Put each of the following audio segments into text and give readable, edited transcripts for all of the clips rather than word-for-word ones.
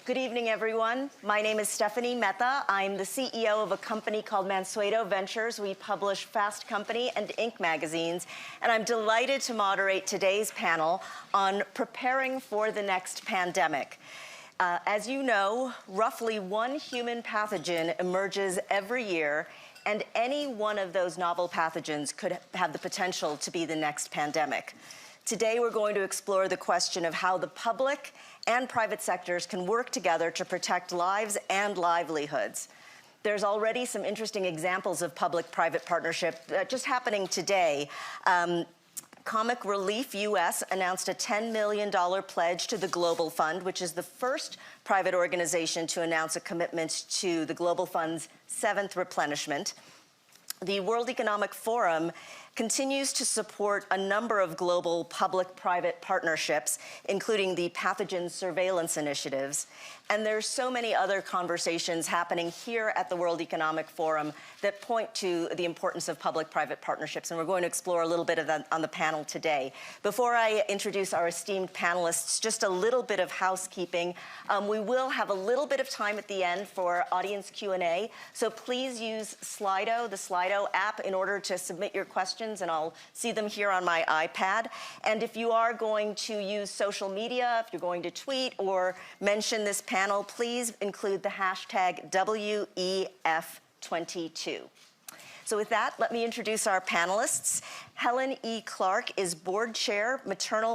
Good evening, everyone. My name is Stephanie Mehta. I'm the CEO of a company called Mansueto Ventures. We publish Fast Company and Inc. magazines, and I'm delighted to moderate today's panel on preparing for the next pandemic. As you know, roughly one human pathogen emerges every year, and any one of those novel pathogens could have the potential to be the next pandemic. Today, we're going to explore the question of how the public and private sectors can work together to protect lives and livelihoods. There's already some interesting examples of public-private partnership just happening today. Comic Relief US announced a $10 million pledge to the Global Fund, which is the first private organization to announce a commitment to the Global Fund's 7th replenishment. The World Economic Forum continues to support a number of global public-private partnerships, including the pathogen surveillance initiatives. And there's so many other conversations happening here at the World Economic Forum that point to the importance of public-private partnerships, and we're going to explore a little bit of that on the panel today. Before I introduce our esteemed panelists, just a little bit of housekeeping. We will have a little bit of time at the end for audience Q&A, so please use Slido, the Slido app, in order to submit your questions, and I'll see them here on my iPad. And if you are going to use social media, if you're going to tweet or mention this panel, please include the hashtag WEF22. So with that, let me introduce our panelists. Helen E. Clark is Board Chair,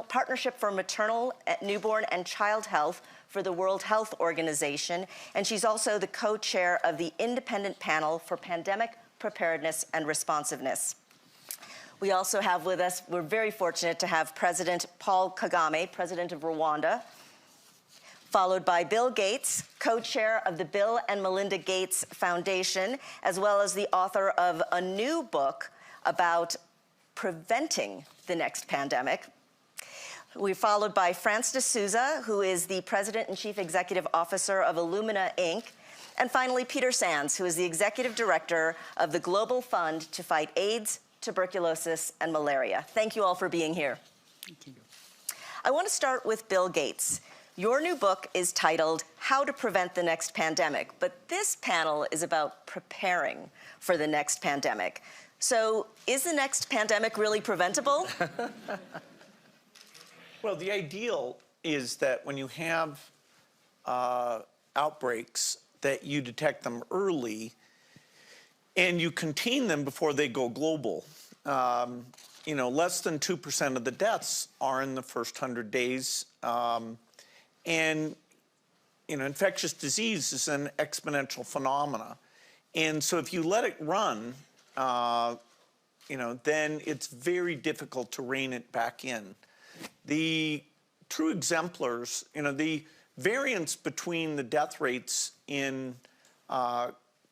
Partnership for Maternal, Newborn, and Child Health for the World Health Organization, and she's also the co-chair of the Independent Panel for Pandemic Preparedness and Responsiveness. We also have with us, we're very fortunate to have President Paul Kagame, President of Rwanda, followed by Bill Gates, co-chair of the Bill and Melinda Gates Foundation, as well as the author of a new book about preventing the next pandemic. We're followed by France deSouza, who is the President and Chief Executive Officer of Illumina, Inc., and finally, Peter Sands, who is the Executive Director of the Global Fund to Fight AIDS, Tuberculosis, and Malaria. Thank you all for being here. Thank you. I want to start with Bill Gates. Your new book is titled How to Prevent the Next Pandemic, but this panel is about preparing for the next pandemic. So is the next pandemic really preventable? Well, the ideal is that when you have outbreaks, that you detect them early and you contain them before they go global. You know, less than 2% of the deaths are in the first 100 days. And, you know, infectious disease is an exponential phenomena. And so if you let it run, you know, then it's very difficult to rein it back in. The true exemplars, you know, the variance between the death rates in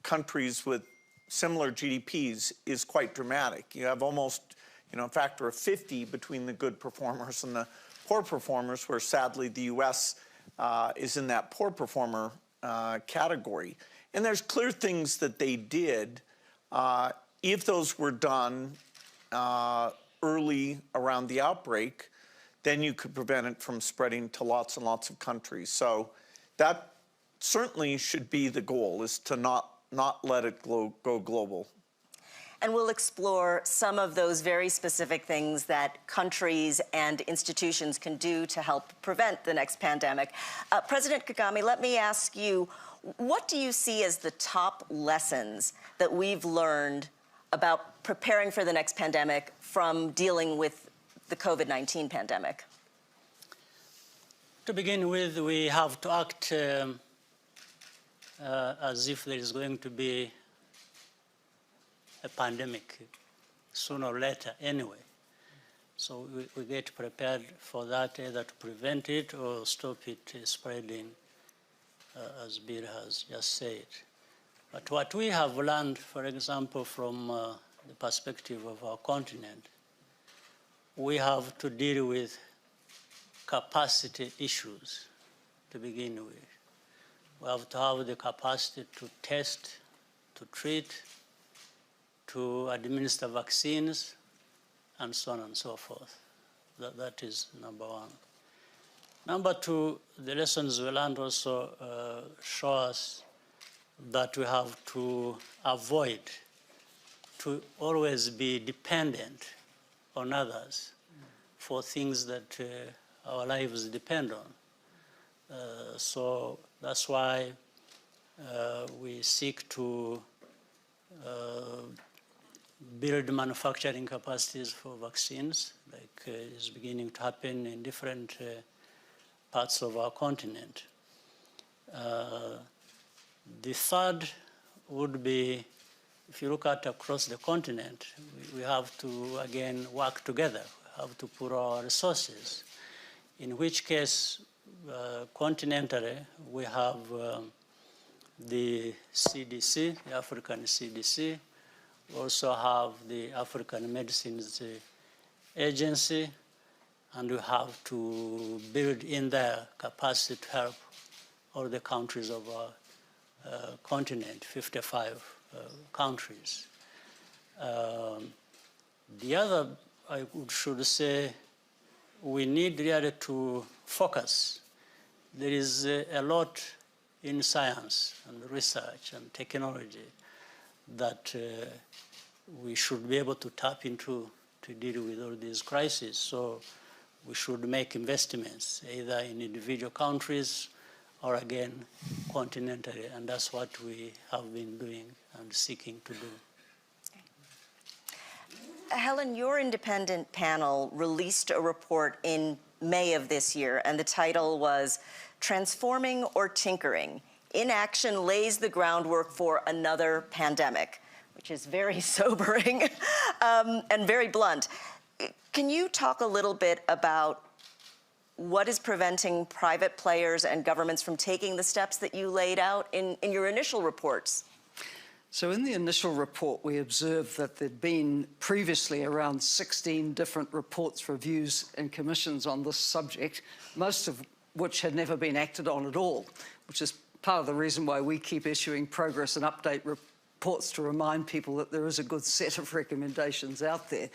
countries with similar GDPs is quite dramatic. You have almost, you know, a factor of 50 between the good performers and the poor performers, where sadly the US is in that poor performer category. And there's clear things that they did. If those were done early around the outbreak, then you could prevent it from spreading to lots and lots of countries. So that certainly should be the goal, is to not let it go global. And we'll explore some of those very specific things that countries and institutions can do to help prevent the next pandemic. President Kagame, let me ask you, what do you see as the top lessons that we've learned about preparing for the next pandemic from dealing with the COVID-19 pandemic? To begin with, we have to act as if there is going to be a pandemic sooner or later anyway. So we get prepared for that, either to prevent it or stop it spreading, as Bill has just said. But what we have learned, for example, from the perspective of our continent, we have to deal with capacity issues to begin with. We have to have the capacity to test, to treat, to administer vaccines, and so on and so forth. That is number one. Number two, the lessons we learned also show us that we have to avoid to always be dependent on others for things that our lives depend on. So that's why we seek to build manufacturing capacities for vaccines, like is beginning to happen in different parts of our continent. The third would be, if you look at across the continent, we have to, again, work together. We have to put our resources, in which case, continentally, we have the CDC, the African CDC. We also have the African Medicines Agency, and we have to build in their capacity to help all the countries of our continent, 55 countries. The other, I should say, we need really to focus. There is a lot in science and research and technology that we should be able to tap into to deal with all these crises. So we should make investments either in individual countries or again continentally, and that's what we have been doing and seeking to do. Helen, your independent panel released a report in May of this year, and the title was Transforming or Tinkering? Inaction lays the groundwork for another pandemic, which is very sobering and very blunt. Can you talk a little bit about what is preventing private players and governments from taking the steps that you laid out in your initial reports? So in the initial report, we observed that there'd been previously around 16 different reports, reviews, and commissions on this subject, most of which had never been acted on at all, which is part of the reason why we keep issuing progress and update reports to remind people that there is a good set of recommendations out there.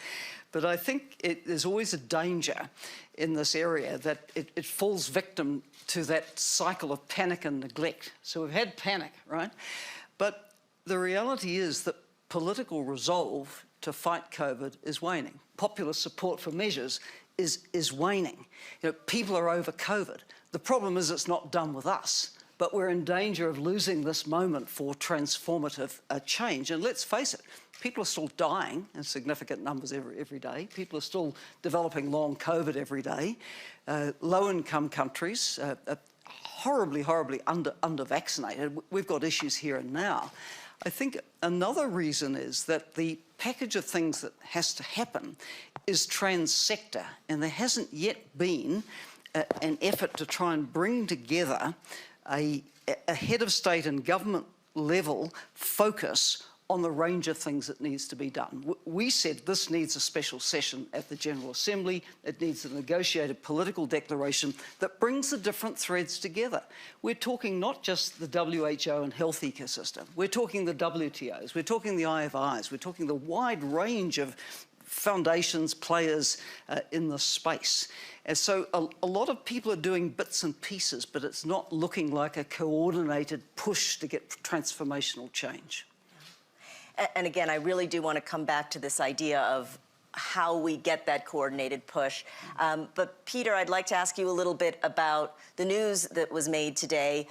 But I think there's always a danger in this area that it falls victim to that cycle of panic and neglect. So we've had panic, right? But the reality is that political resolve to fight COVID is waning. Popular support for measures is waning. You know, people are over COVID. The problem is it's not done with us, but we're in danger of losing this moment for transformative change. And let's face it, people are still dying in significant numbers every day. People are still developing long COVID every day. Low-income countries are horribly under-vaccinated. We've got issues here and now. I think another reason is that the package of things that has to happen is trans-sector, and there hasn't yet been an effort to try and bring together a head of state and government level focus on the range of things that needs to be done. We said this needs a special session at the General Assembly. It needs a negotiated political declaration that brings the different threads together. We're talking not just the WHO and health ecosystem. We're talking the WTOs. We're talking the IFIs. We're talking the wide range of foundations, players in the space. And so a lot of people are doing bits and pieces, but it's not looking like a coordinated push to get transformational change. And again, I really do want to come back to this idea of how we get that coordinated push. But Peter, I'd like to ask you a little bit about the news that was made today.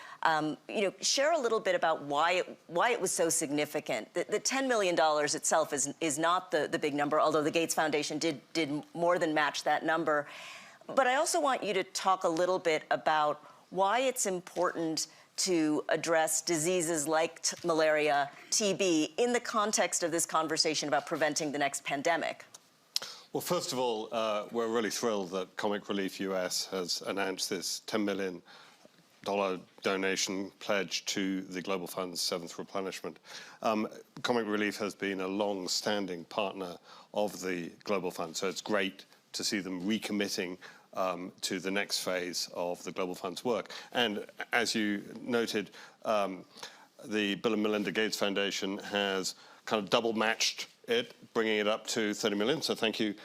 Share a little bit about why it was so significant. The $10 million itself is not the big number, although the Gates Foundation did more than match that number. But I also want you to talk a little bit about why it's important to address diseases like malaria, TB, in the context of this conversation about preventing the next pandemic. Well, first of all, we're really thrilled that Comic Relief US has announced this $10 million donation pledge to the Global Fund's 7th replenishment. Comic Relief has been a long-standing partner of the Global Fund, so it's great to see them recommitting to the next phase of the Global Fund's work. And as you noted, the Bill and Melinda Gates Foundation has kind of double-matched it bringing it up to 30 million. So thank you,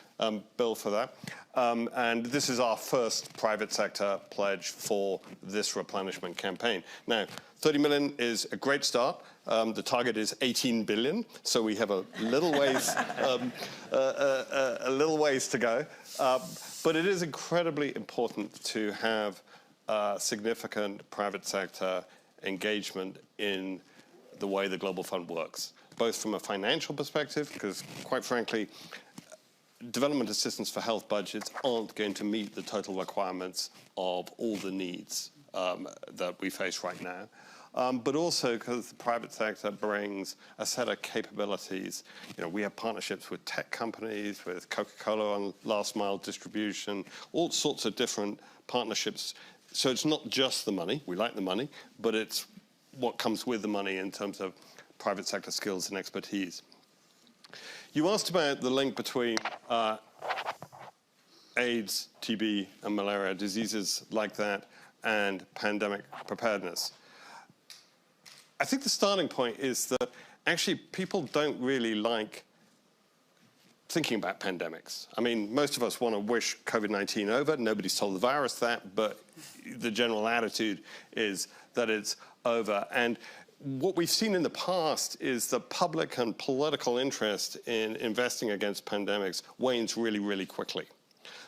Bill, for that. And this is our first private sector pledge for this replenishment campaign. Now, 30 million is a great start. The target is 18 billion, so we have a little ways, a little ways to go. But it is incredibly important to have significant private sector engagement in the way the Global Fund works, both from a financial perspective, because quite frankly, development assistance for health budgets aren't going to meet the total requirements of all the needs that we face right now. But also because the private sector brings a set of capabilities. You know, we have partnerships with tech companies, with Coca-Cola on last mile distribution, all sorts of different partnerships. So it's not just the money, we like the money, but it's what comes with the money in terms of private sector skills and expertise. You asked about the link between AIDS, TB, and malaria, diseases like that, and pandemic preparedness. I think the starting point is that actually people don't really like thinking about pandemics. I mean, most of us want to wish COVID-19 over. Nobody's told the virus that, but the general attitude is that it's over. And what we've seen in the past is that public and political interest in investing against pandemics wanes really, really quickly.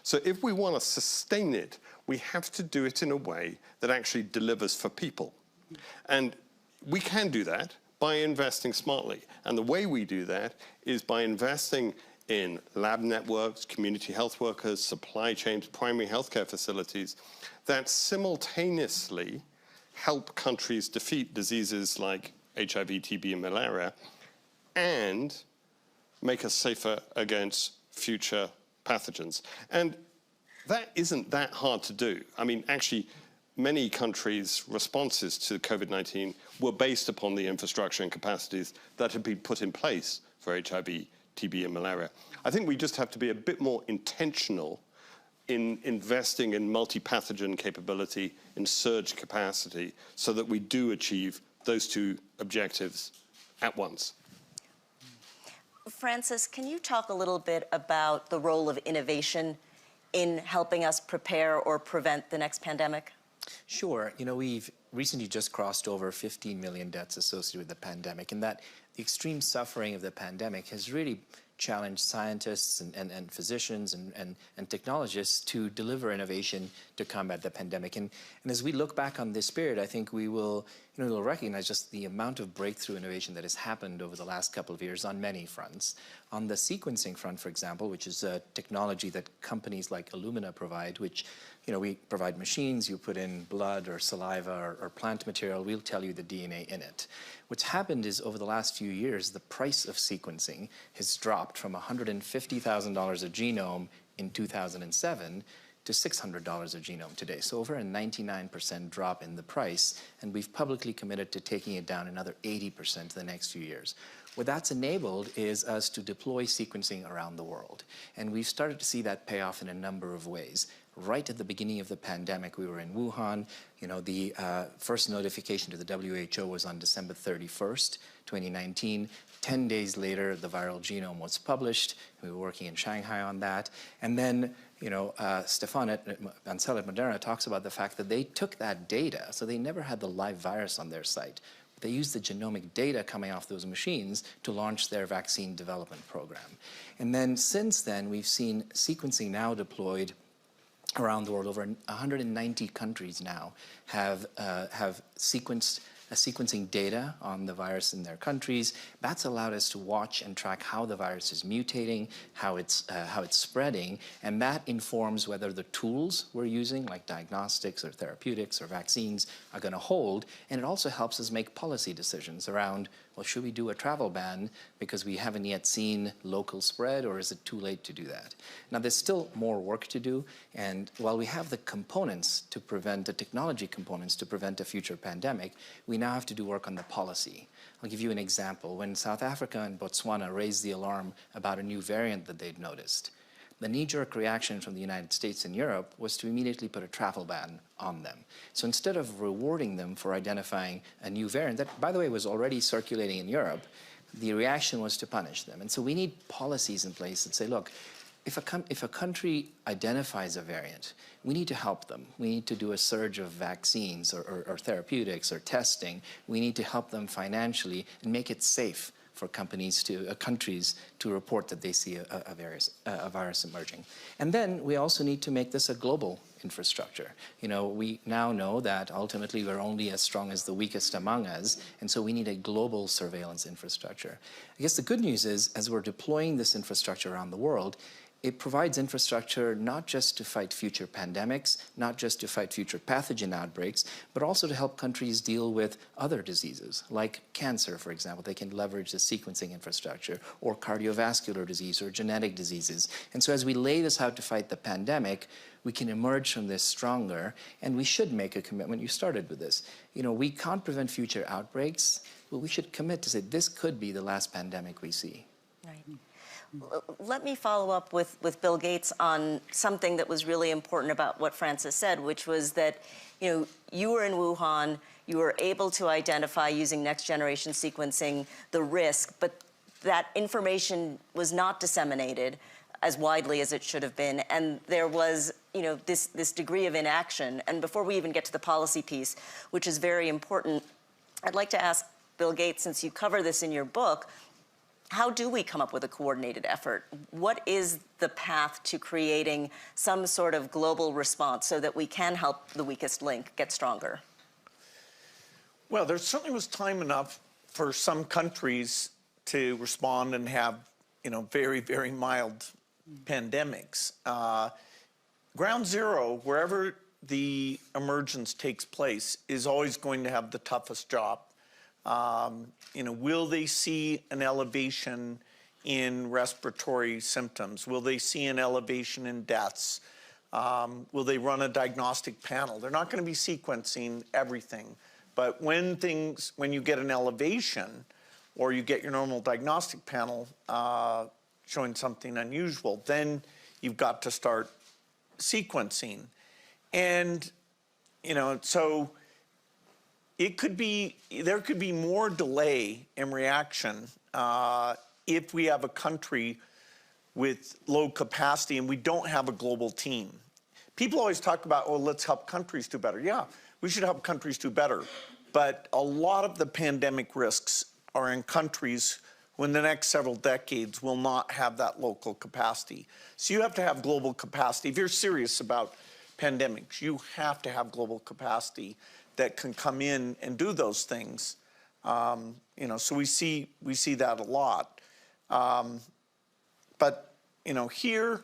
So if we want to sustain it, we have to do it in a way that actually delivers for people. And we can do that by investing smartly. And the way we do that is by investing in lab networks, community health workers, supply chains, primary healthcare facilities that simultaneously help countries defeat diseases like HIV, TB, and malaria, and make us safer against future pathogens. And that isn't that hard to do. I mean, actually, many countries' responses to COVID-19 were based upon the infrastructure and capacities that had been put in place for HIV, TB, and malaria. I think we just have to be a bit more intentional in investing in multi-pathogen capability, in surge capacity, so that we do achieve those two objectives at once. Francis, can you talk a little bit about the role of innovation in helping us prepare or prevent the next pandemic? Sure. You know, we've recently just crossed over 15 million deaths associated with the pandemic, and that the extreme suffering of the pandemic has really challenged scientists and physicians and technologists to deliver innovation to combat the pandemic. And as we look back on this period, I think we will, we'll recognize just the amount of breakthrough innovation that has happened over the last couple of years on many fronts. On the sequencing front, for example, which is a technology that companies like Illumina provide, which, we provide machines, you put in blood or saliva or plant material, we'll tell you the DNA in it. What's happened is over the last few years, the price of sequencing has dropped from $150,000 a genome in 2007 to $600 a genome today. So over a 99% drop in the price, and we've publicly committed to taking it down another 80% the next few years. What that's enabled is us to deploy sequencing around the world. And we've started to see that pay off in a number of ways. Right at the beginning of the pandemic, we were in Wuhan. The first notification to the WHO was on December 31st, 2019. 10 days later, the viral genome was published. We were working in Shanghai on that. And then, Stefan Ansel at Moderna talks about the fact that they took that data, so they never had the live virus on their site. They used the genomic data coming off those machines to launch their vaccine development program. And then since then, we've seen sequencing now deployed around the world. Over 190 countries now have sequencing data on the virus in their countries. That's allowed us to watch and track how the virus is mutating, how it's spreading, and that informs whether the tools we're using, like diagnostics or therapeutics or vaccines, are going to hold. And it also helps us make policy decisions around, well, should we do a travel ban because we haven't yet seen local spread, or is it too late to do that? Now, there's still more work to do, and while we have the components to prevent, the technology components to prevent a future pandemic, we now have to do work on the policy. I'll give you an example. When South Africa and Botswana raised the alarm about a new variant that they'd noticed, the knee-jerk reaction from the United States and Europe was to immediately put a travel ban on them. So instead of rewarding them for identifying a new variant that, by the way, was already circulating in Europe, the reaction was to punish them. And so we need policies in place that say, look, if a country identifies a variant, we need to help them. We need to do a surge of vaccines or therapeutics or testing. We need to help them financially and make it safe for countries to report that they see a virus emerging. And then we also need to make this a global infrastructure. You know, we now know that ultimately we're only as strong as the weakest among us, and so we need a global surveillance infrastructure. I guess the good news is, as we're deploying this infrastructure around the world, it provides infrastructure not just to fight future pandemics, not just to fight future pathogen outbreaks, but also to help countries deal with other diseases, like cancer, for example. They can leverage the sequencing infrastructure, or cardiovascular disease, or genetic diseases. And so as we lay this out to fight the pandemic, we can emerge from this stronger, and we should make a commitment. You started with this. You know, we can't prevent future outbreaks, but we should commit to say this could be the last pandemic we see. Right. Let me follow up with Bill Gates on something that was really important about what Francis said, which was that, you know, you were in Wuhan, you were able to identify using next generation sequencing the risk, but that information was not disseminated as widely as it should have been, and there was, you know, this degree of inaction. And before we even get to the policy piece, which is very important, I'd like to ask Bill Gates, since you cover this in your book, how do we come up with a coordinated effort? What is the path to creating some sort of global response so that we can help the weakest link get stronger? Well, there certainly was time enough for some countries to respond and have, you know, very, very mild pandemics. Ground zero, wherever the emergence takes place, is always going to have the toughest job. You know, will they see an elevation in respiratory symptoms? Will they see an elevation in deaths? Will they run a diagnostic panel? They're not going to be sequencing everything. But when you get an elevation, or you get your normal diagnostic panel showing something unusual, then you've got to start sequencing. And, you know, so there could be more delay in reaction if we have a country with low capacity and we don't have a global team. People always talk about, oh, let's help countries do better. Yeah, we should help countries do better. But a lot of the pandemic risks are in countries who in the next several decades will not have that local capacity. So you have to have global capacity. If you're serious about pandemics, you have to have global capacity that can come in and do those things. You know, so we see that a lot. But, you know, here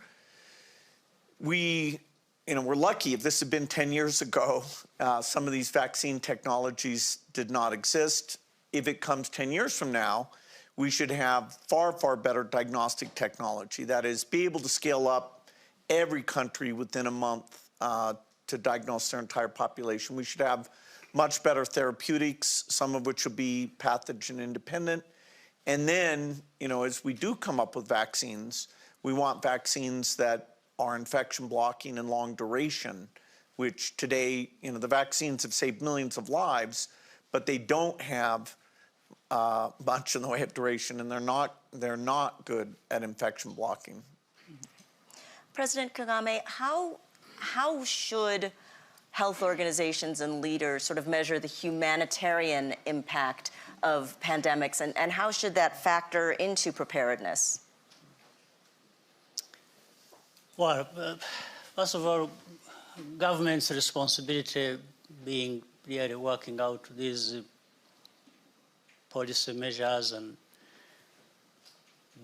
we're lucky. If this had been 10 years ago, some of these vaccine technologies did not exist. If it comes 10 years from now, we should have far, far better diagnostic technology. That is, be able to scale up every country within a month to diagnose their entire population. We should have much better therapeutics, some of which will be pathogen independent. And then, you know, as we do come up with vaccines, we want vaccines that are infection blocking and long duration, which today, you know, the vaccines have saved millions of lives, but they don't have much in the way of duration, and they're not good at infection blocking. President Kagame, how should health organizations and leaders sort of measure the humanitarian impact of pandemics, and how should that factor into preparedness? Well, first of all, government's responsibility being really working out these policy measures and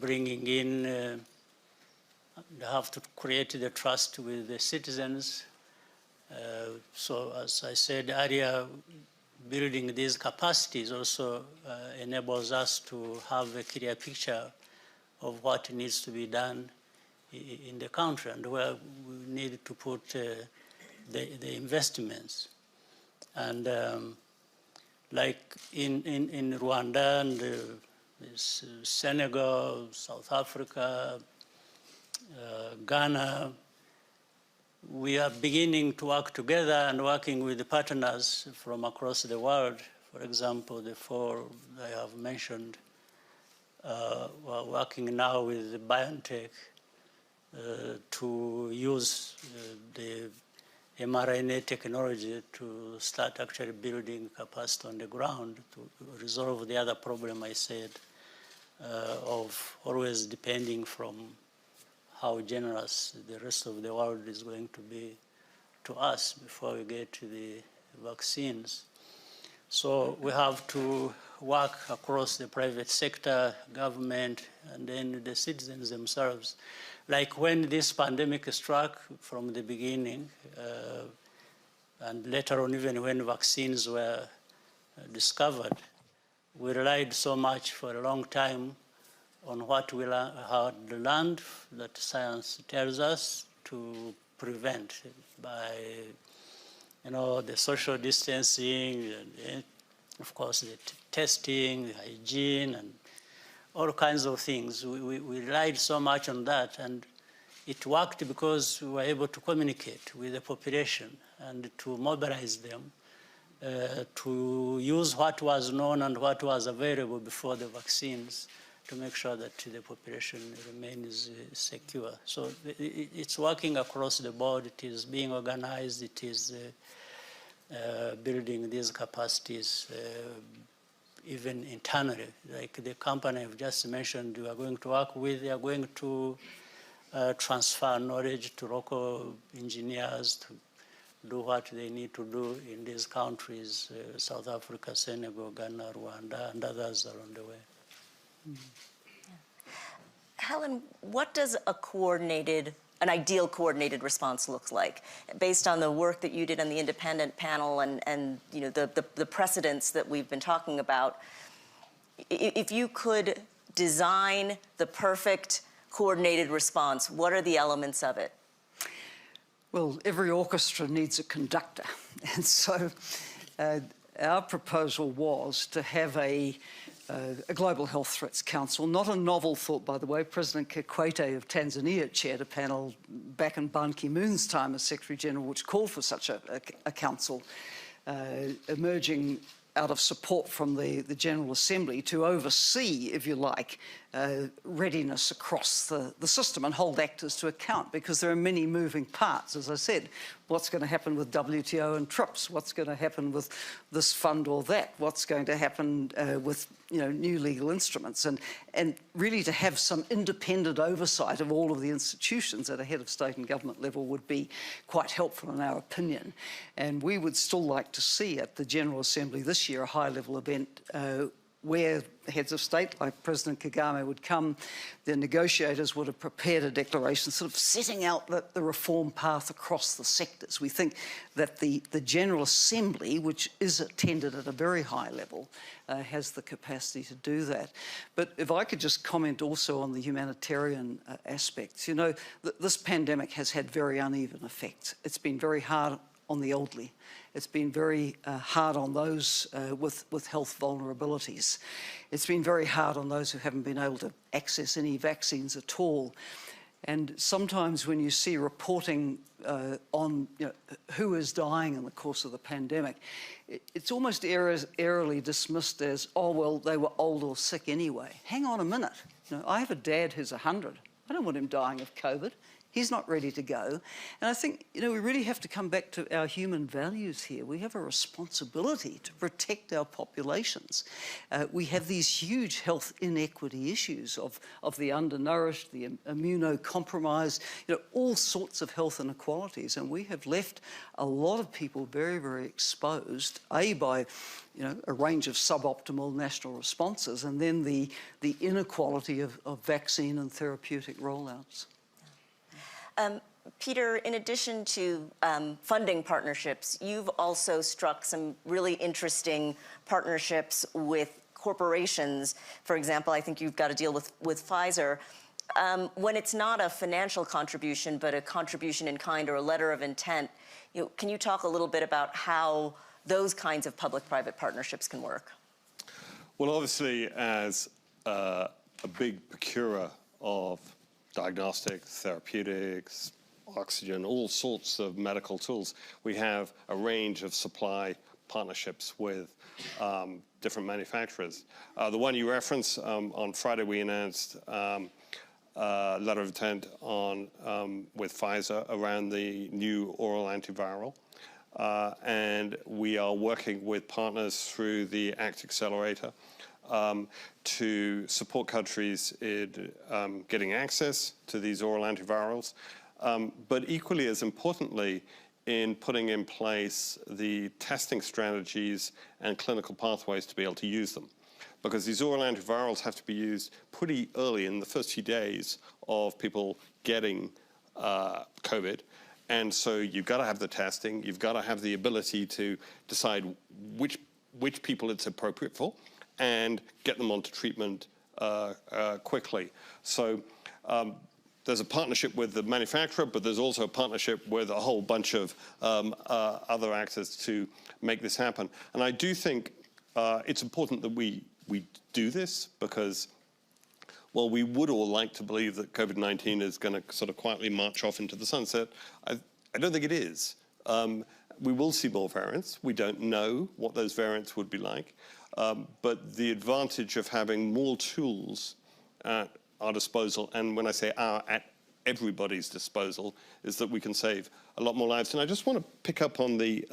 bringing in, they have to create the trust with the citizens. So as I said earlier, building these capacities also enables us to have a clear picture of what needs to be done in the country and where we need to put the investments. And like in Rwanda and Senegal, South Africa, Ghana, we are beginning to work together and working with the partners from across the world. For example, the four I have mentioned we're working now with BioNTech to use the mRNA technology to start actually building capacity on the ground to resolve the other problem I said of always depending from how generous the rest of the world is going to be to us before we get to the vaccines. So we have to work across the private sector, government, and then the citizens themselves. Like when this pandemic struck from the beginning, and later on even when vaccines were discovered, we relied so much for a long time on what we had learned that science tells us to prevent by, the social distancing, and of course the testing, the hygiene, and all kinds of things. We relied so much on that, and it worked because we were able to communicate with the population and to mobilize them to use what was known and what was available before the vaccines to make sure that the population remains secure. So it's working across the board. It is being organized. It is building these capacities even internally. Like the company I've just mentioned we are going to work with, they are going to transfer knowledge to local engineers to do what they need to do in these countries, South Africa, Senegal, Ghana, Rwanda, and others along the way. Helen, what does an ideal coordinated response look like? Based on the work that you did on the independent panel and the precedents that we've been talking about, if you could design the perfect coordinated response, what are the elements of it? Well, every orchestra needs a conductor. And so our proposal was to have a Global Health Threats Council, not a novel thought, by the way. President Kikwete of Tanzania chaired a panel back in Ban Ki-moon's time as Secretary General, which called for such a council, emerging out of support from the General Assembly to oversee, if you like, readiness across the system and hold actors to account, because there are many moving parts. As I said, what's going to happen with WTO and TRIPS? What's going to happen with this fund or that? What's going to happen with new legal instruments? And really to have some independent oversight of all of the institutions at a head of state and government level would be quite helpful in our opinion. And we would still like to see at the General Assembly this year a high-level event where heads of state like President Kagame would come, the negotiators would have prepared a declaration sort of setting out the reform path across the sectors. We think that the General Assembly, which is attended at a very high level, has the capacity to do that. But if I could just comment also on the humanitarian aspects. This pandemic has had very uneven effects. It's been very hard on the elderly. It's been very hard on those with health vulnerabilities. It's been very hard on those who haven't been able to access any vaccines at all. And sometimes when you see reporting on who is dying in the course of the pandemic, it's almost airily dismissed as, oh, well, they were old or sick anyway. Hang on a minute. I have a dad who's 100. I don't want him dying of COVID. He's not ready to go. And I think, we really have to come back to our human values here. We have a responsibility to protect our populations. We have these huge health inequity issues of the undernourished, the immunocompromised, all sorts of health inequalities. And we have left a lot of people very, very exposed, by a range of suboptimal national responses, and then the inequality of vaccine and therapeutic rollouts. Peter, in addition to funding partnerships, you've also struck some really interesting partnerships with corporations. For example, I think you've got a deal with Pfizer. When it's not a financial contribution, but a contribution in kind or a letter of intent, can you talk a little bit about how those kinds of public-private partnerships can work? Well, obviously, as a big procurer of diagnostics, therapeutics, oxygen, all sorts of medical tools, we have a range of supply partnerships with different manufacturers. The one you reference, on Friday we announced a letter of intent with Pfizer around the new oral antiviral. And we are working with partners through the ACT Accelerator to support countries in getting access to these oral antivirals, but equally as importantly, in putting in place the testing strategies and clinical pathways to be able to use them. Because these oral antivirals have to be used pretty early in the first few days of people getting COVID. And so you've got to have the testing, you've got to have the ability to decide which people it's appropriate for and get them onto treatment quickly. So there's a partnership with the manufacturer, but there's also a partnership with a whole bunch of other actors to make this happen. And I do think it's important that we do this because, well, we would all like to believe that COVID-19 is going to sort of quietly march off into the sunset. I don't think it is. We will see more variants. We don't know what those variants would be like. But the advantage of having more tools at our disposal, and when I say at everybody's disposal, is that we can save a lot more lives. And I just want to pick up on the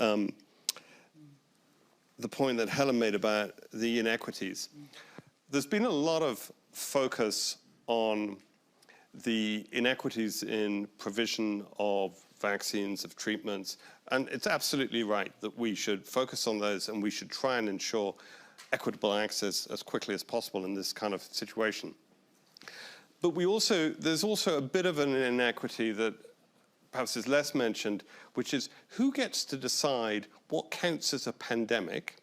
point that Helen made about the inequities. There's been a lot of focus on the inequities in provision of vaccines, of treatments, and it's absolutely right that we should focus on those and we should try and ensure equitable access as quickly as possible in this kind of situation. But there's also a bit of an inequity that perhaps is less mentioned, which is who gets to decide what counts as a pandemic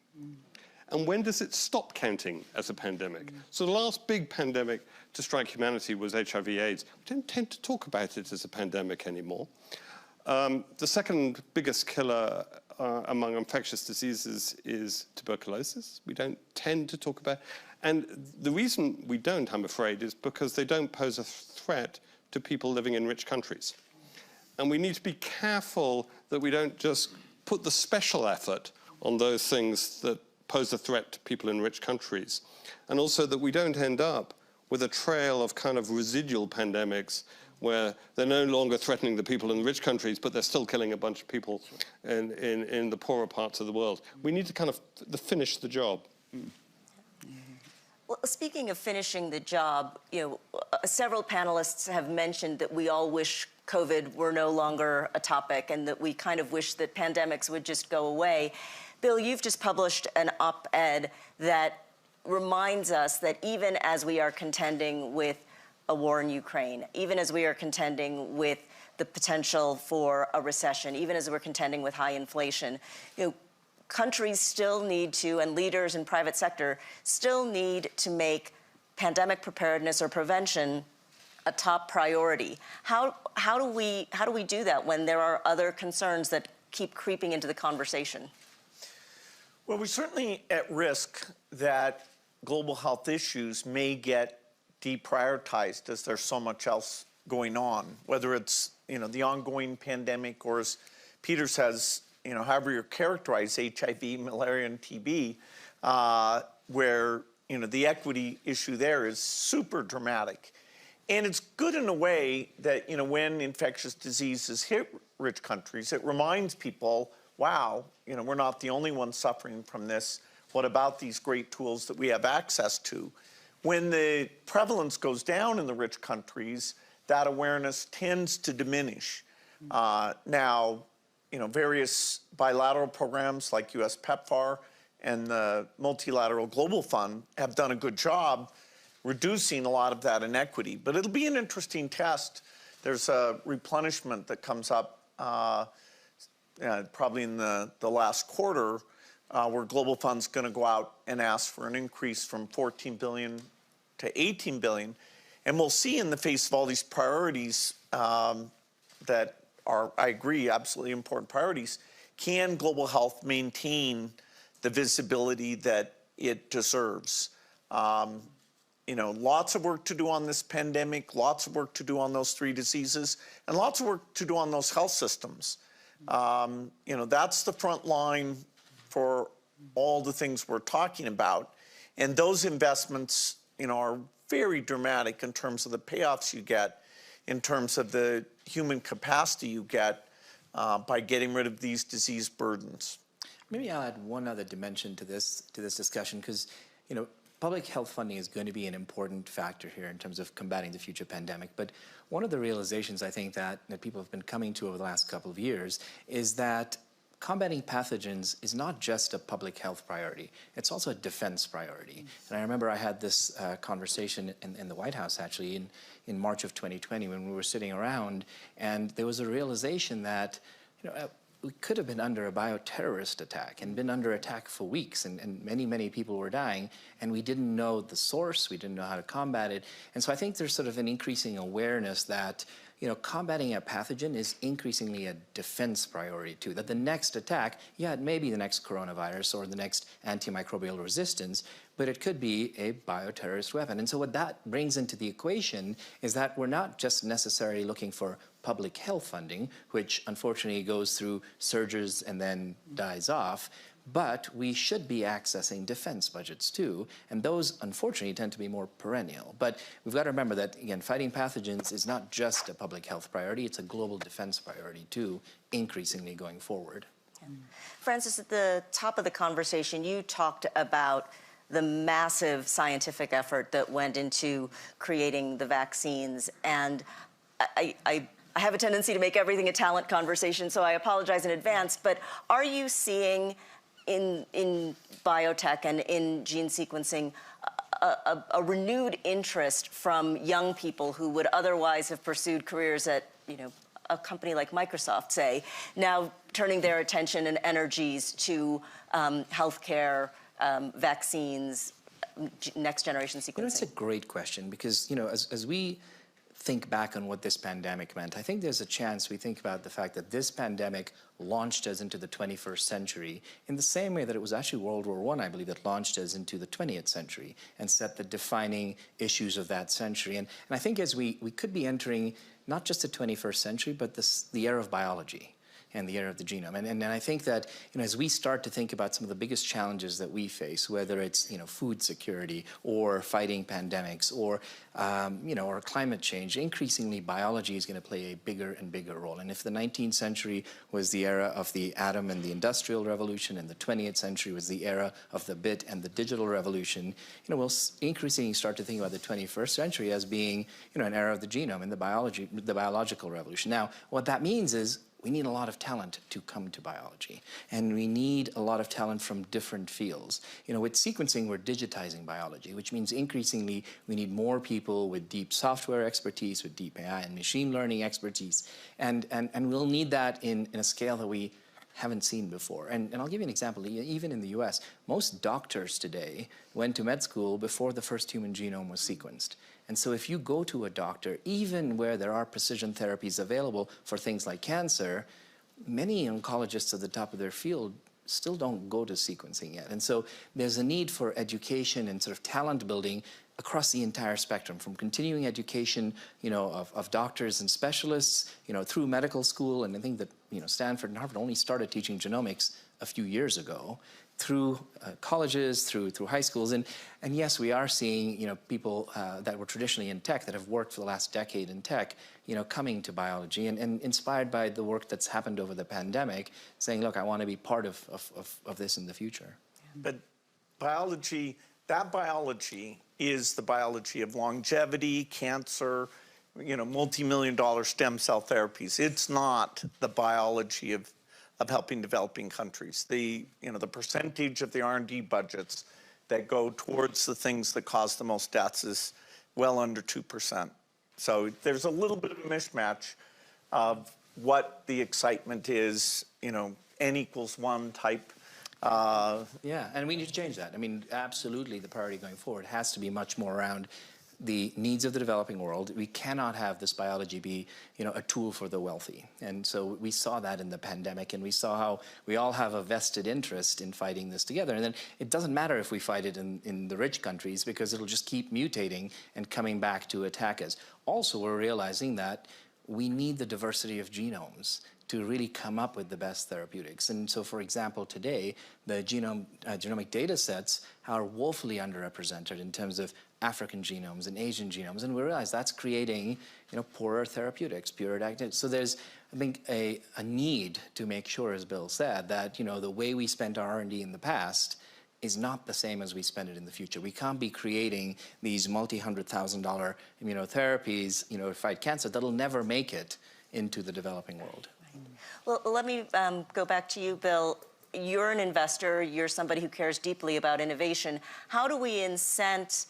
and when does it stop counting as a pandemic? So the last big pandemic to strike humanity was HIV/AIDS. We don't tend to talk about it as a pandemic anymore. The second biggest killer among infectious diseases is tuberculosis. We don't tend to talk about it. And the reason we don't, I'm afraid, is because they don't pose a threat to people living in rich countries. And we need to be careful that we don't just put the special effort on those things that pose a threat to people in rich countries. And also that we don't end up with a trail of kind of residual pandemics where they're no longer threatening the people in the rich countries, but they're still killing a bunch of people in the poorer parts of the world. We need to kind of finish the job. Well, speaking of finishing the job, several panelists have mentioned that we all wish COVID were no longer a topic and that we kind of wish that pandemics would just go away. Bill, you've just published an op-ed that reminds us that even as we are contending with a war in Ukraine, even as we are contending with the potential for a recession, even as we're contending with high inflation, countries still need to, and leaders in private sector still need to make pandemic preparedness or prevention a top priority. How do we do that when there are other concerns that keep creeping into the conversation? Well, we're certainly at risk that global health issues may get deprioritized as there's so much else going on, whether it's the ongoing pandemic or, as Peter says, however you characterize HIV, malaria, and TB, where the equity issue there is super dramatic. And it's good in a way that when infectious diseases hit rich countries, it reminds people, wow, we're not the only ones suffering from this. What about these great tools that we have access to? When the prevalence goes down in the rich countries, that awareness tends to diminish. Now, various bilateral programs like US PEPFAR and the Multilateral Global Fund have done a good job reducing a lot of that inequity. But it'll be an interesting test. There's a replenishment that comes up probably in the last quarter where Global Fund's going to go out and ask for an increase from $14 billion to $18 billion. And we'll see in the face of all these priorities that are, I agree, absolutely important priorities, can global health maintain the visibility that it deserves? Lots of work to do on this pandemic, lots of work to do on those 3 diseases, and lots of work to do on those health systems. That's the front line for all the things we're talking about. And those investments, are very dramatic in terms of the payoffs you get, in terms of the human capacity you get by getting rid of these disease burdens. Maybe I'll add one other dimension to this discussion, because public health funding is going to be an important factor here in terms of combating the future pandemic. But one of the realizations I think that people have been coming to over the last couple of years is that combating pathogens is not just a public health priority, it's also a defense priority. And I remember I had this conversation in the White House actually in March of 2020 when we were sitting around, and there was a realization that we could have been under a bioterrorist attack and been under attack for weeks, and many people were dying, and we didn't know the source, we didn't know how to combat it. And so I think there's sort of an increasing awareness that combating a pathogen is increasingly a defense priority too, that the next attack, it may be the next coronavirus or the next antimicrobial resistance, but it could be a bioterrorist weapon. And so what that brings into the equation is that we're not just necessarily looking for public health funding, which unfortunately goes through surges and then dies off, but we should be accessing defense budgets too, and those unfortunately tend to be more perennial. But we've got to remember that, again, fighting pathogens is not just a public health priority, it's a global defense priority too, increasingly going forward. Francis, at the top of the conversation, you talked about the massive scientific effort that went into creating the vaccines, and I have a tendency to make everything a talent conversation, so I apologize in advance, but are you seeing in biotech and in gene sequencing a renewed interest from young people who would otherwise have pursued careers at, a company like Microsoft, say, now turning their attention and energies to healthcare, vaccines, next generation sequencing? It's a great question because, as we think back on what this pandemic meant, I think there's a chance we think about the fact that this pandemic launched us into the 21st century in the same way that it was actually World War I believe, that launched us into the 20th century and set the defining issues of that century. And I think as we could be entering not just the 21st century, but the era of biology and the era of the genome. And I think that as we start to think about some of the biggest challenges that we face, whether it's food security or fighting pandemics or or climate change, increasingly biology is going to play a bigger and bigger role. And if the 19th century was the era of the atom and the industrial revolution, and the 20th century was the era of the bit and the digital revolution, we'll increasingly start to think about the 21st century as being an era of the genome and the biological revolution. Now, what that means is we need a lot of talent to come to biology, and we need a lot of talent from different fields. With sequencing, we're digitizing biology, which means increasingly we need more people with deep software expertise, with deep AI and machine learning expertise, and we'll need that in a scale that we haven't seen before. And I'll give you an example. Even in the US, most doctors today went to med school before the first human genome was sequenced. And so if you go to a doctor, even where there are precision therapies available for things like cancer, many oncologists at the top of their field still don't go to sequencing yet. And so there's a need for education and sort of talent building across the entire spectrum, from continuing education, of doctors and specialists, through medical school. And I think that, Stanford and Harvard only started teaching genomics a few years ago, through colleges, through high schools. And yes, we are seeing, people that were traditionally in tech, that have worked for the last decade in tech, coming to biology and inspired by the work that's happened over the pandemic, saying, look, I want to be part of this in the future. But that biology is the biology of longevity, cancer, multi-million-dollar stem cell therapies. It's not the biology of helping developing countries. The percentage of the R&D budgets that go towards the things that cause the most deaths is well under 2%. So there's a little bit of a mismatch of what the excitement is, N=1 type. Yeah, and we need to change that. I mean, absolutely the priority going forward has to be much more around the needs of the developing world. We cannot have this biology be, a tool for the wealthy. And so we saw that in the pandemic, and we saw how we all have a vested interest in fighting this together. And then it doesn't matter if we fight it in the rich countries, because it'll just keep mutating and coming back to attack us. Also, we're realizing that we need the diversity of genomes to really come up with the best therapeutics. And so, for example, today, the genomic data sets are woefully underrepresented in terms of African genomes and Asian genomes, and we realize that's creating, poorer therapeutics, poorer diagnostics. So there's, I think, a need to make sure, as Bill said, that, the way we spent our R&D in the past is not the same as we spend it in the future. We can't be creating these multi-$100,000 immunotherapies, to fight cancer that'll never make it into the developing world. Well, let me go back to you, Bill. You're an investor. You're somebody who cares deeply about innovation. How do we incent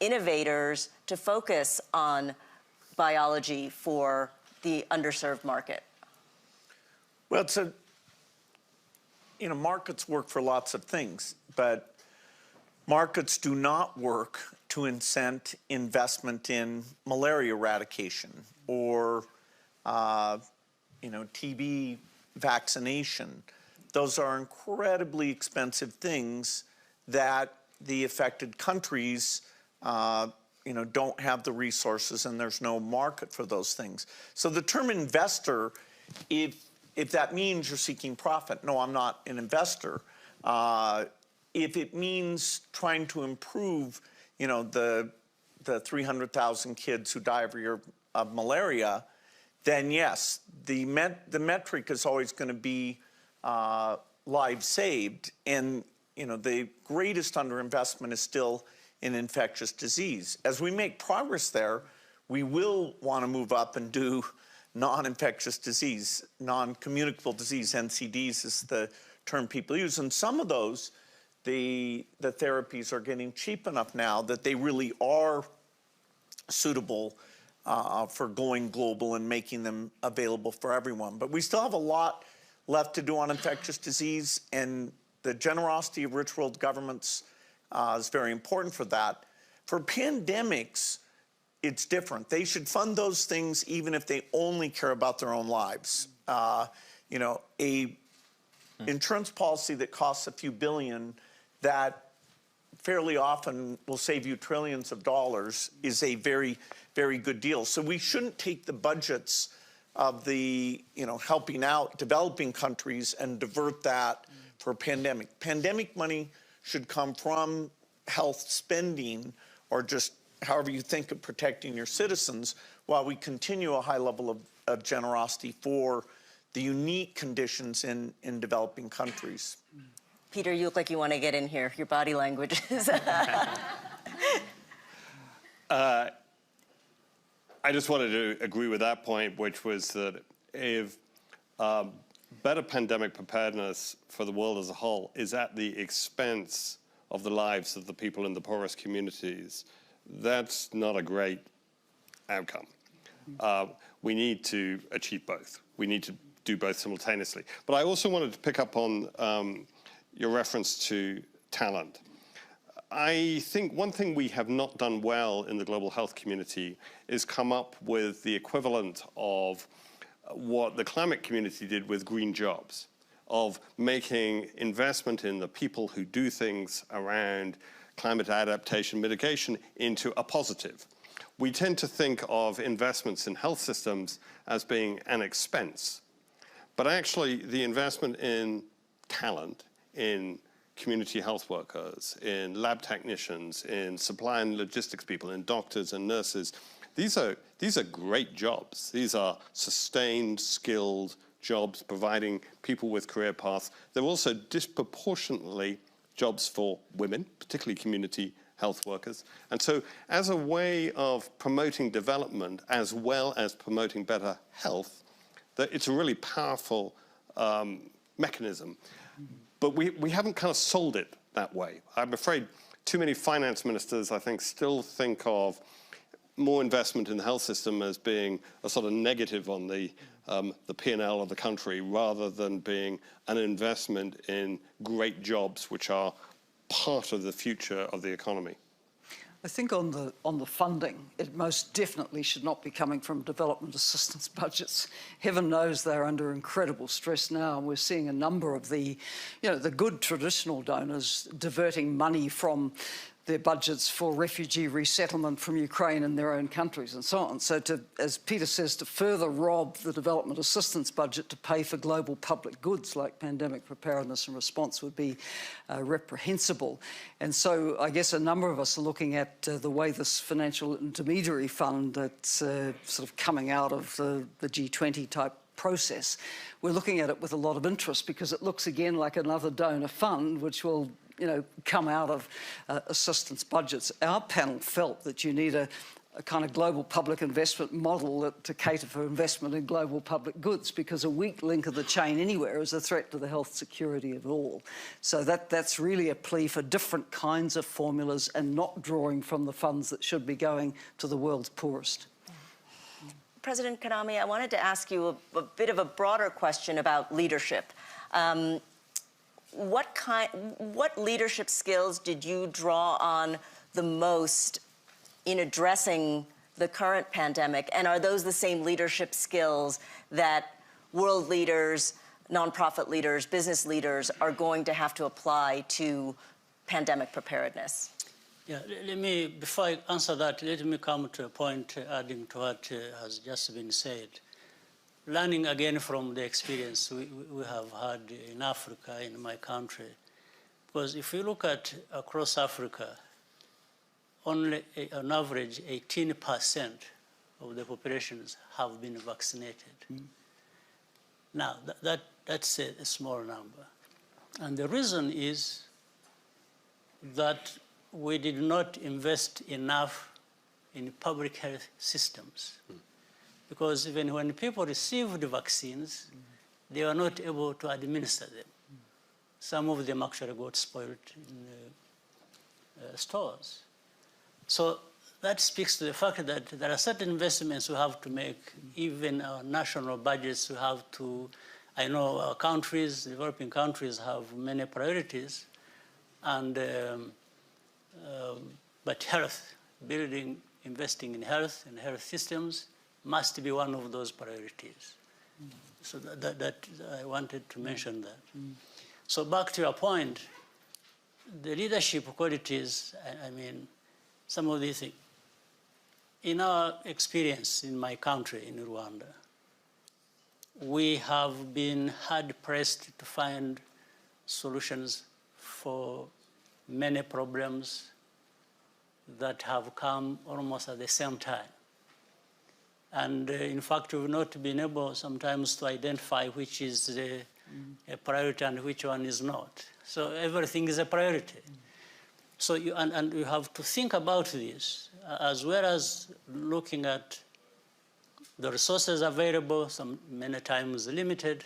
innovators to focus on biology for the underserved market? Well, markets work for lots of things, but markets do not work to incent investment in malaria eradication or TB vaccination. Those are incredibly expensive things that the affected countries, don't have the resources, and there's no market for those things. So the term investor, if that means you're seeking profit, no, I'm not an investor. If it means trying to improve, the 300,000 kids who die every year of malaria, then yes, the metric is always going to be lives saved. And, the greatest underinvestment is still in infectious disease. As we make progress there, we will want to move up and do non-infectious disease, non-communicable disease, NCDs is the term people use. And some of those, the therapies are getting cheap enough now that they really are suitable for going global and making them available for everyone. But we still have a lot left to do on infectious disease, and the generosity of rich world governments is very important for that. For pandemics, it's different. They should fund those things even if they only care about their own lives. A insurance policy that costs a few billion that fairly often will save you trillions of dollars is a very, very good deal. So we shouldn't take the budgets of the, helping out developing countries and divert that for a pandemic. Pandemic money should come from health spending, or just however you think of protecting your citizens, while we continue a high level of generosity for the unique conditions in developing countries. Peter, you look like you want to get in here. Your body language is... I just wanted to agree with that point, which was that if better pandemic preparedness for the world as a whole is at the expense of the lives of the people in the poorest communities, that's not a great outcome. We need to achieve both. We need to do both simultaneously. But I also wanted to pick up on your reference to talent. I think one thing we have not done well in the global health community is come up with the equivalent of what the climate community did with green jobs, of making investment in the people who do things around climate adaptation mitigation into a positive. We tend to think of investments in health systems as being an expense, but actually the investment in talent, in community health workers, in lab technicians, in supply and logistics people, in doctors and nurses, these are great jobs. These are sustained, skilled jobs providing people with career paths. They're also disproportionately jobs for women, particularly community health workers. And so as a way of promoting development as well as promoting better health, that it's a really powerful mechanism. But we haven't kind of sold it that way. I'm afraid too many finance ministers, I think, still think of more investment in the health system as being a sort of negative on the P&L of the country, rather than being an investment in great jobs, which are part of the future of the economy. I think on the funding, it most definitely should not be coming from development assistance budgets. Heaven knows they're under incredible stress now, and we're seeing a number of the good traditional donors diverting money from their budgets for refugee resettlement from Ukraine in their own countries and so on. So to, as Peter says, to further rob the development assistance budget to pay for global public goods like pandemic preparedness and response would be reprehensible. And so I guess a number of us are looking at the way this financial intermediary fund that's sort of coming out of the G20 type process, we're looking at it with a lot of interest because it looks again like another donor fund which will come out of assistance budgets. Our panel felt that you need a kind of global public investment model to cater for investment in global public goods, because a weak link of the chain anywhere is a threat to the health security of all. So that's really a plea for different kinds of formulas and not drawing from the funds that should be going to the world's poorest. President Kagame, I wanted to ask you a bit of a broader question about leadership. What leadership skills did you draw on the most in addressing the current pandemic? And are those the same leadership skills that world leaders, nonprofit leaders, business leaders are going to have to apply to pandemic preparedness? Yeah, before I answer that, let me come to a point adding to what has just been said. Learning again from the experience we have had in Africa, in my country. Because if you look at across Africa, only on average 18% of the populations have been vaccinated. Now, that's a small number. And the reason is that we did not invest enough in public health systems. Because even when people received the vaccines, they were not able to administer them. Some of them actually got spoiled in stores. So that speaks to the fact that there are certain investments we have to make, even our national budgets we have to. I know our countries, developing countries, have many priorities, and but health, investing in health and health systems must be one of those priorities. So that I wanted to mention that. So back to your point, the leadership qualities, I mean, some of these things. In our experience in my country, in Rwanda, we have been hard-pressed to find solutions for many problems that have come almost at the same time. And in fact, we've not been able sometimes to identify which is a priority and which one is not. So everything is a priority. So you have to think about this, as well as looking at the resources available, many times limited,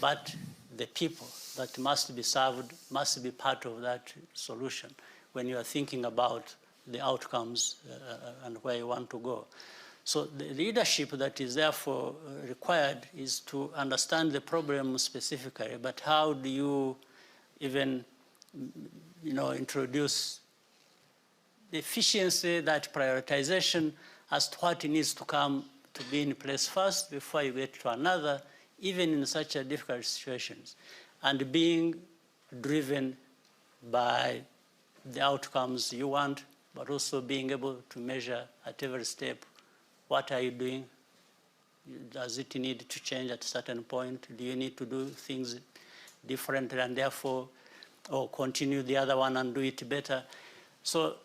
but the people that must be served must be part of that solution when you are thinking about the outcomes and where you want to go. So the leadership that is therefore required is to understand the problem specifically, but how do you even introduce the efficiency, that prioritization as to what needs to come to be in place first before you get to another, even in such a difficult situations, and being driven by the outcomes you want, but also being able to measure at every step, what are you doing? Does it need to change at a certain point? Do you need to do things differently and therefore, or continue the other one and do it better? So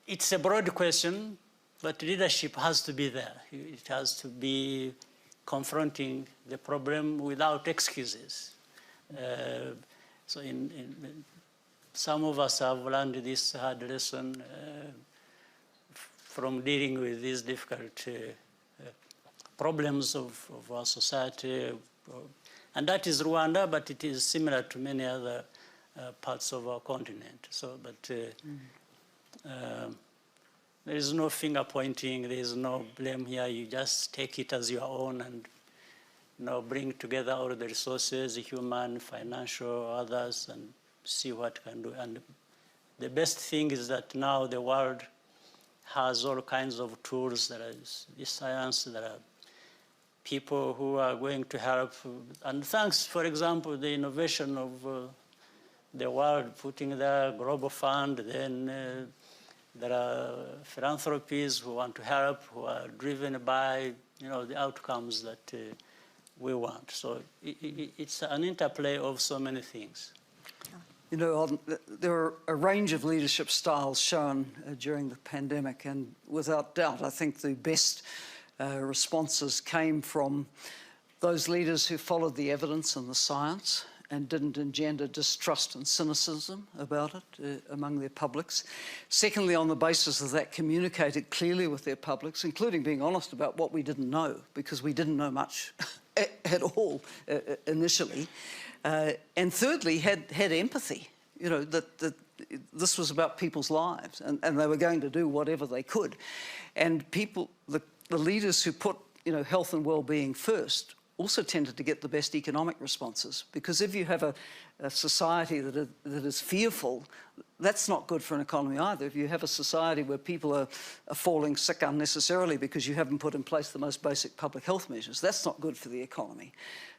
it's a broad question, but leadership has to be there. It has to be confronting the problem without excuses. So some of us have learned this hard lesson from dealing with these difficult problems of our society. And that is Rwanda, but it is similar to many other parts of our continent. So, but there is no finger pointing, there is no blame here. You just take it as your own and bring together all the resources, human, financial, others, and see what can do. And the best thing is that now the world has all kinds of tools. There is science, there are people who are going to help. And thanks, for example, the innovation of the world putting their global fund, then there are philanthropies who want to help, who are driven by the outcomes that we want. So it's an interplay of so many things. There are a range of leadership styles shown during the pandemic, and without doubt, I think the best responses came from those leaders who followed the evidence and the science and didn't engender distrust and cynicism about it among their publics. Secondly, on the basis of that, communicated clearly with their publics, including being honest about what we didn't know, because we didn't know much at all initially. And thirdly, had empathy, that this was about people's lives, and they were going to do whatever they could. And the leaders who put health and well-being first also tended to get the best economic responses, because if you have a society that is fearful, that's not good for an economy either. If you have a society where people are falling sick unnecessarily because you haven't put in place the most basic public health measures, that's not good for the economy.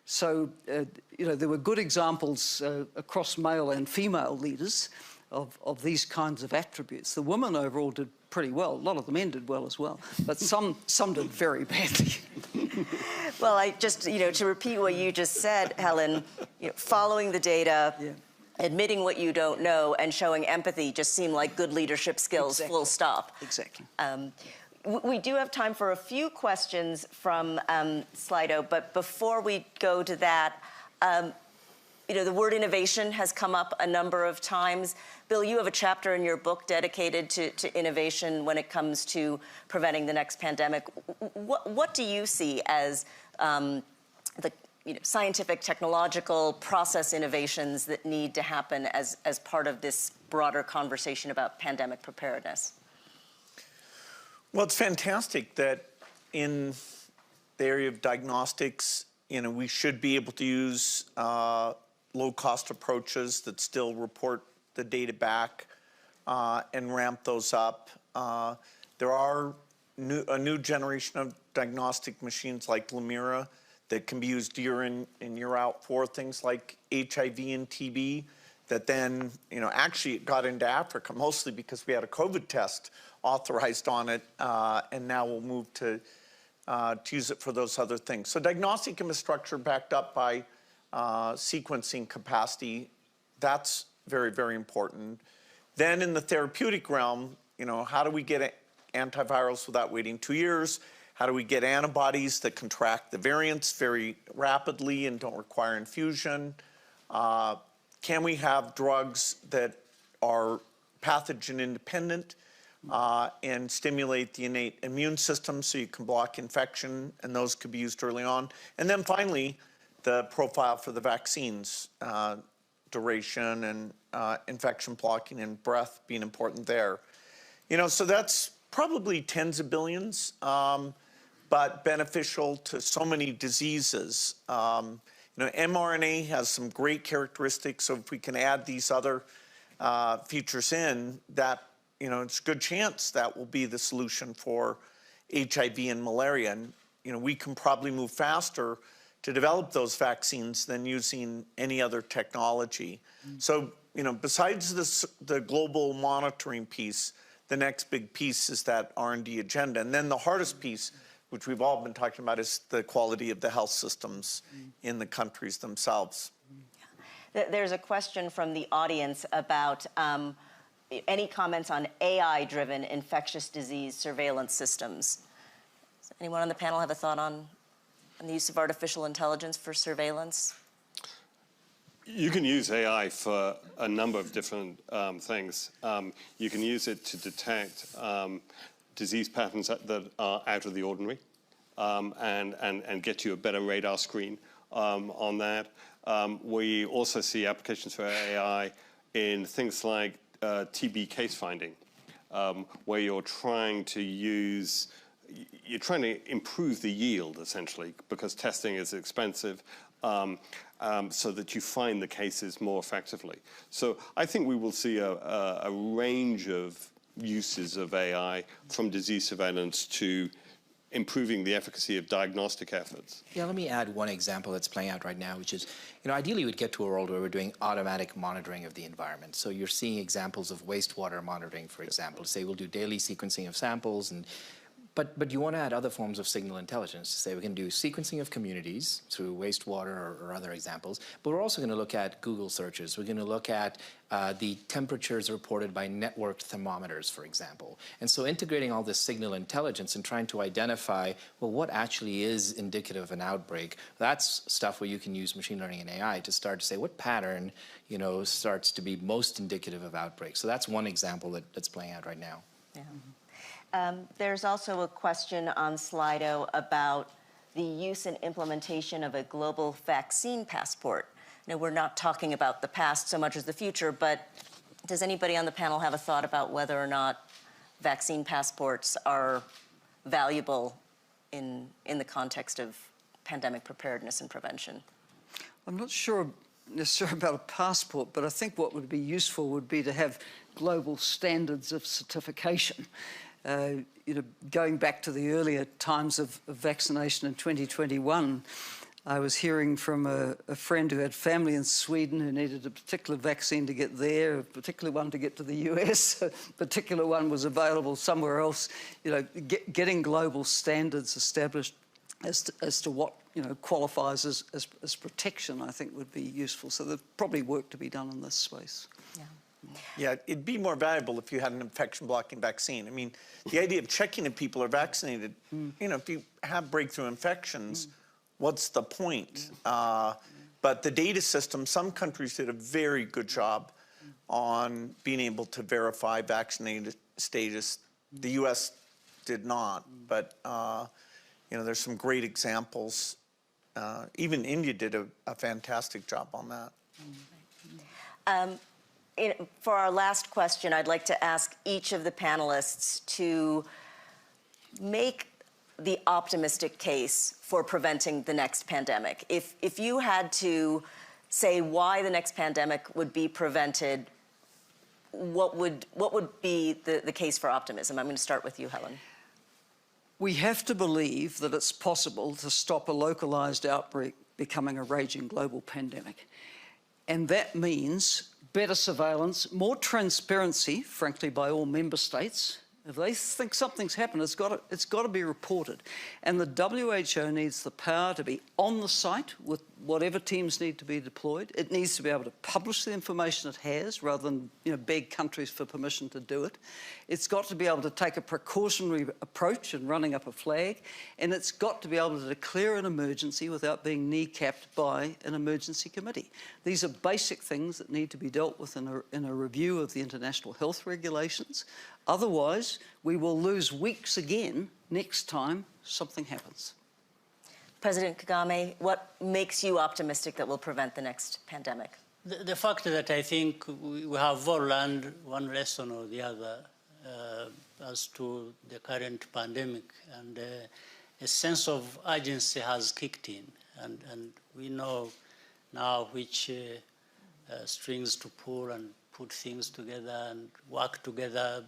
So, there were good examples across male and female leaders of these kinds of attributes. The women overall did pretty well. A lot of the men did well as well, but some did very badly. Well, I just, to repeat what you just said, Helen, following the data, admitting what you don't know, and showing empathy just seem like good leadership skills, full stop. Exactly. We do have time for a few questions from Slido, but before we go to that, the word innovation has come up a number of times. Bill, you have a chapter in your book dedicated to innovation when it comes to preventing the next pandemic. What do you see as the scientific, technological, process innovations that need to happen as part of this broader conversation about pandemic preparedness? Well, it's fantastic that in the area of diagnostics, we should be able to use low-cost approaches that still report the data back and ramp those up. There are a new generation of diagnostic machines like Lamira that can be used year in and year out for things like HIV and TB that then, actually it got into Africa mostly because we had a COVID test authorized on it, and now we'll move to use it for those other things. So diagnostic infrastructure backed up by sequencing capacity, that's very, very important. Then in the therapeutic realm, how do we get antivirals without waiting 2 years? How do we get antibodies that can track the variants very rapidly and don't require infusion? Can we have drugs that are pathogen independent and stimulate the innate immune system so you can block infection, and those could be used early on. And then finally, the profile for the vaccines, duration and infection blocking and breath being important there. So that's probably tens of billions, but beneficial to so many diseases. mRNA has some great characteristics, so if we can add these other features in, that it's a good chance that will be the solution for HIV and malaria. And we can probably move faster to develop those vaccines than using any other technology. So, besides the global monitoring piece, the next big piece is that R&D agenda. And then the hardest piece, which we've all been talking about, is the quality of the health systems in the countries themselves. There's a question from the audience about any comments on AI-driven infectious disease surveillance systems. Does anyone on the panel have a thought on the use of artificial intelligence for surveillance? You can use AI for a number of different things. You can use it to detect disease patterns that are out of the ordinary and get you a better radar screen on that. We also see applications for AI in things like TB case finding, where you're trying to improve the yield, essentially, because testing is expensive, so that you find the cases more effectively. So I think we will see a range of uses of AI, from disease surveillance to improving the efficacy of diagnostic efforts. Yeah, let me add one example that's playing out right now, which is, ideally we'd get to a world where we're doing automatic monitoring of the environment. So you're seeing examples of wastewater monitoring, for example. Say we'll do daily sequencing of samples, but you want to add other forms of signal intelligence. To say we can do sequencing of communities through wastewater or other examples, but we're also going to look at Google searches. We're going to look at the temperatures reported by networked thermometers, for example. And so integrating all this signal intelligence and trying to identify, well, what actually is indicative of an outbreak, that's stuff where you can use machine learning and AI to start to say what pattern, starts to be most indicative of outbreaks. So that's one example that's playing out right now. Yeah. There's also a question on Slido about the use and implementation of a global vaccine passport. Now, we're not talking about the past so much as the future, but does anybody on the panel have a thought about whether or not vaccine passports are valuable in the context of pandemic preparedness and prevention? I'm not sure necessarily about a passport, but I think what would be useful would be to have global standards of certification. Going back to the earlier times of vaccination in 2021, I was hearing from a friend who had family in Sweden who needed a particular vaccine to get there, a particular one to get to the US, a particular one was available somewhere else. Getting global standards established as to what qualifies as protection, I think, would be useful. So there's probably work to be done in this space. Yeah. Yeah, it'd be more valuable if you had an infection-blocking vaccine. I mean, the idea of checking if people are vaccinated, if you have breakthrough infections, what's the point? But the data system, some countries did a very good job on being able to verify vaccinated status. The U.S. did not, but there's some great examples. Even India did a fantastic job on that. For our last question, I'd like to ask each of the panelists to make the optimistic case for preventing the next pandemic. If you had to say why the next pandemic would be prevented, what would be the case for optimism? I'm going to start with you, Helen. We have to believe that it's possible to stop a localized outbreak becoming a raging global pandemic. And that means better surveillance, more transparency, frankly, by all member states. If they think something's happened, it's got to be reported. And the WHO needs the power to be on the site with whatever teams need to be deployed. It needs to be able to publish the information it has rather than beg countries for permission to do it. It's got to be able to take a precautionary approach in running up a flag. And it's got to be able to declare an emergency without being kneecapped by an emergency committee. These are basic things that need to be dealt with in a review of the international health regulations. Otherwise, we will lose weeks again next time something happens. President Kagame, what makes you optimistic that we'll prevent the next pandemic? The fact that I think we have all learned one lesson or the other as to the current pandemic, and a sense of urgency has kicked in, and we know now which strings to pull and put things together and work together.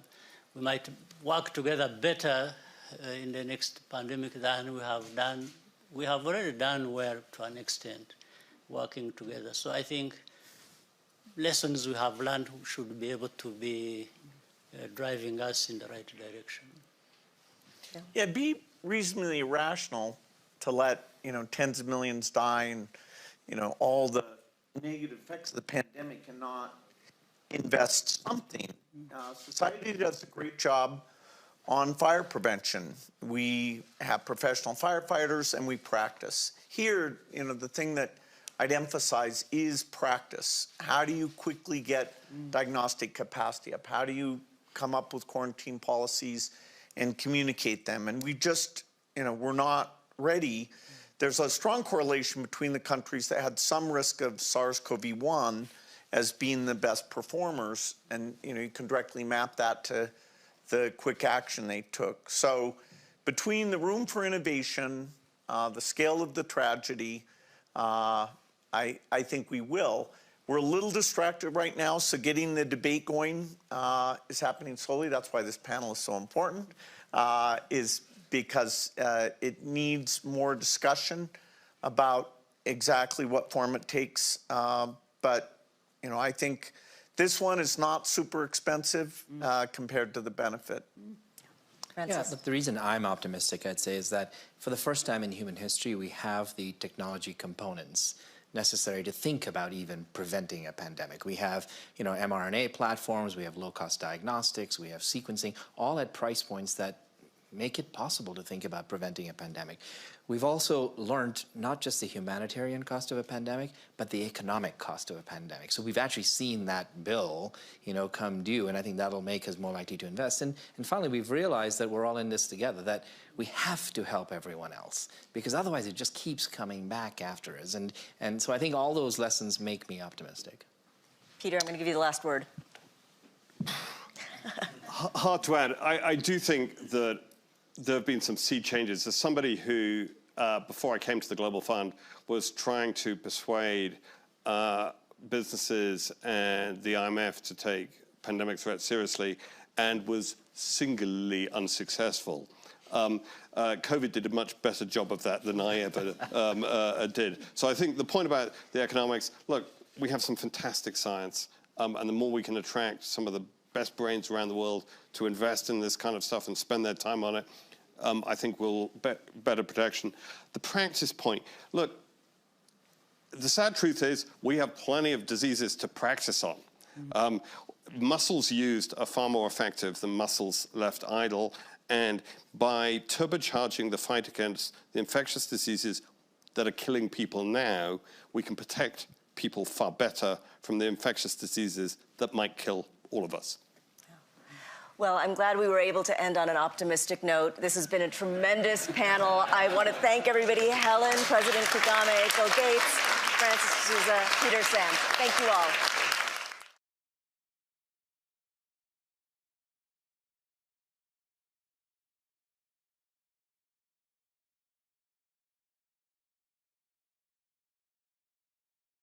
We might work together better in the next pandemic than we have done. We have already done well to an extent, working together. So I think lessons we have learned should be able to be driving us in the right direction. Yeah, be reasonably rational to let tens of millions die and all the negative effects of the pandemic and not invest something. Society does a great job on fire prevention. We have professional firefighters and we practice. Here, the thing that I'd emphasize is practice. How do you quickly get diagnostic capacity up? How do you come up with quarantine policies and communicate them? And we just, we're not ready. There's a strong correlation between the countries that had some risk of SARS-CoV-1 as being the best performers, and you can directly map that to the quick action they took. So between the room for innovation, the scale of the tragedy, I think we will. We're a little distracted right now, so getting the debate going is happening slowly. That's why this panel is so important, is because it needs more discussion about exactly what form it takes. But, you know, I think this one is not super expensive compared to the benefit. Yeah, but the reason I'm optimistic, I'd say, is that for the first time in human history, we have the technology components necessary to think about even preventing a pandemic. We have, you know, mRNA platforms, we have low-cost diagnostics, we have sequencing, all at price points that make it possible to think about preventing a pandemic. We've also learned not just the humanitarian cost of a pandemic, but the economic cost of a pandemic. So we've actually seen that bill, you know, come due, and I think that'll make us more likely to invest. And finally, we've realized that we're all in this together, that we have to help everyone else, because otherwise it just keeps coming back after us. And so I think all those lessons make me optimistic. Peter, I'm going to give you the last word. Hard to add. I do think that there have been some sea changes. As somebody who, before I came to the Global Fund, was trying to persuade businesses and the IMF to take pandemic threats seriously and was singularly unsuccessful. COVID did a much better job of that than I ever did. So I think the point about the economics, look, we have some fantastic science, and the more we can attract some of the best brains around the world to invest in this kind of stuff and spend their time on it, I think we'll better protection. The practice point, look, the sad truth is we have plenty of diseases to practice on. Muscles used are far more effective than muscles left idle, and by turbocharging the fight against the infectious diseases that are killing people now, we can protect people far better from the infectious diseases that might kill all of us. Well, I'm glad we were able to end on an optimistic note. This has been a tremendous panel. I want to thank everybody, Helen, President Kagame, Bill Gates, Francis deSouza, Peter Sands. Thank you all.